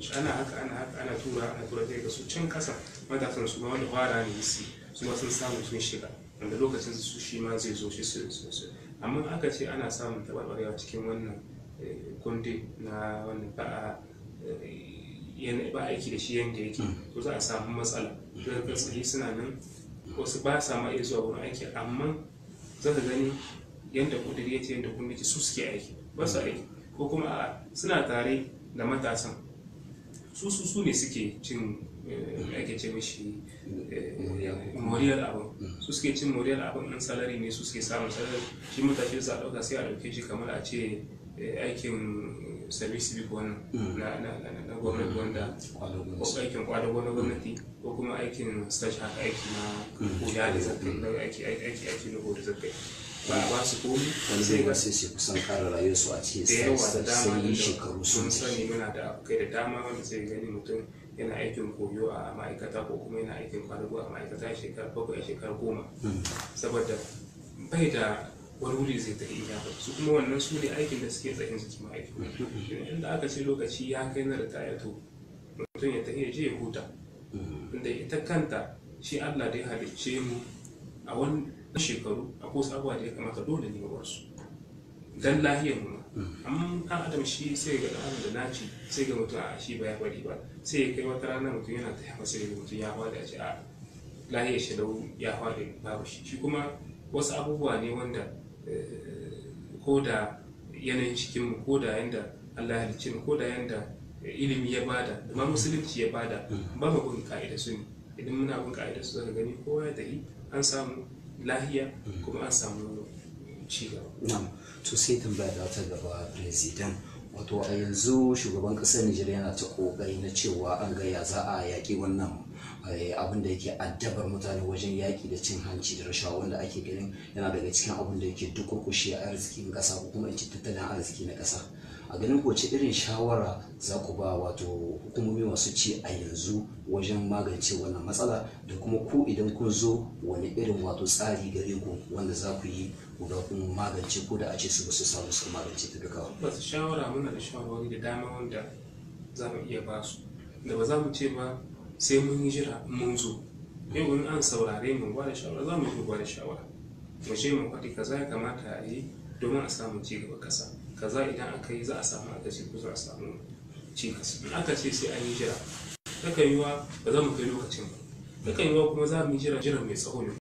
mishi ana haka ana tura sai ga su can kasa matasan su ma wanda fara ne su ma sun samu sun shiga wanda lokacin su shi ma zai zo shi su amma aka ce ana samun tabarbarewa cikin wannan kundi na wannan ba aiki da shi yadda yake to za a samu matsala daga tsaye suna nan wasu ba sa ma iya zuwa wurin aiki amma za ka gani yadda kudiri ya ce yadda kundi su suke aiki ba su aiki ko kuma suna tare da matasan su ne suke cin ake ce mishi moriyar abin su suke cin moriyar abin nan salari ne su suke samun salari shi matashi za a ɗauka sai a ɗauke shi kamar a ce aikin service civic wannan na gwamnati wanda ko aikin kwadago na gwamnati ko kuma aikin stage haka aiki na koya da zakai aiki na koda zakai ba a ba su komi sai ga sai kusan kara rayuwarsu a cikin sai yi shekaru sun sani muna da abokai da dama wanda zai gani mutum yana aikin koyo a ma'aikata ko kuma yana aikin kwadago a ma'aikata a shekara 7 a shekara 10 saboda bai da wani wuri zai tafi iya ba su kuma wannan su ne aikin da suke tsayin su kima aiki inda aka ce lokaci ya kai na ritaya to mutum ya tafi ya je ya huta inda ita kanta shi Allah da ya halicce mu a wani shekaru a wasu abubuwa da ya kamata dole ne wasu dan lahiyar mu amma ɗan adam shi sai ga ɗan adam da naci sai ga mutum a shi ba ya bari ba sai ya kai wata rana mutum yana ta yafa sai ga mutum ya faɗi a ce a lahiyar shi lau ya faɗi babu shi kuma wasu abubuwa ne wanda ko da yanayin cikinmu ko da yanda Allah ya halicce mu ko da yanda ilimi ya bada da ma musulunci ya bada ba mu bin ka'ida su ne idan muna bin ka'ida su zaka gani kowa ya tafi an samu lahiya kuma an samu cigaba. To sai tambaya da ta gaba president wato a yanzu shugaban kasar Nijar yana ta kokari na cewa an ga ya za a yaƙi wannan abin da yake addabar mutane wajen yaƙi da cin hanci da rashawa wanda ake ganin yana daga cikin abin da yake dukurkushe arzikin ƙasa ko kuma in ci tattalin arziki na ƙasa. A ganin wace irin shawara za ku ba wato hukumomi masu ci a yanzu wajen magance wannan matsala da kuma ku idan kun zo wani irin wato tsari gare ku wanda za ku yi guda kun magance ko da a ce su ba su samu su magance ta duka ba su shawara muna da shawarwari da dama wanda za mu iya ba su da ba za mu ce ba sai mun yi jira mun zo yau in an saurare mu ba da shawara za mu yi ba da shawara mu ce mu faɗi kaza ya kamata a yi domin a samu ci gaba ƙasa kaza idan aka yi za a samu akasi ko za a samu cikas in aka ce sai an yi jira takan yiwa ba za mu kai lokacin ba takan yiwa kuma za mu yi jira mai tsawo ne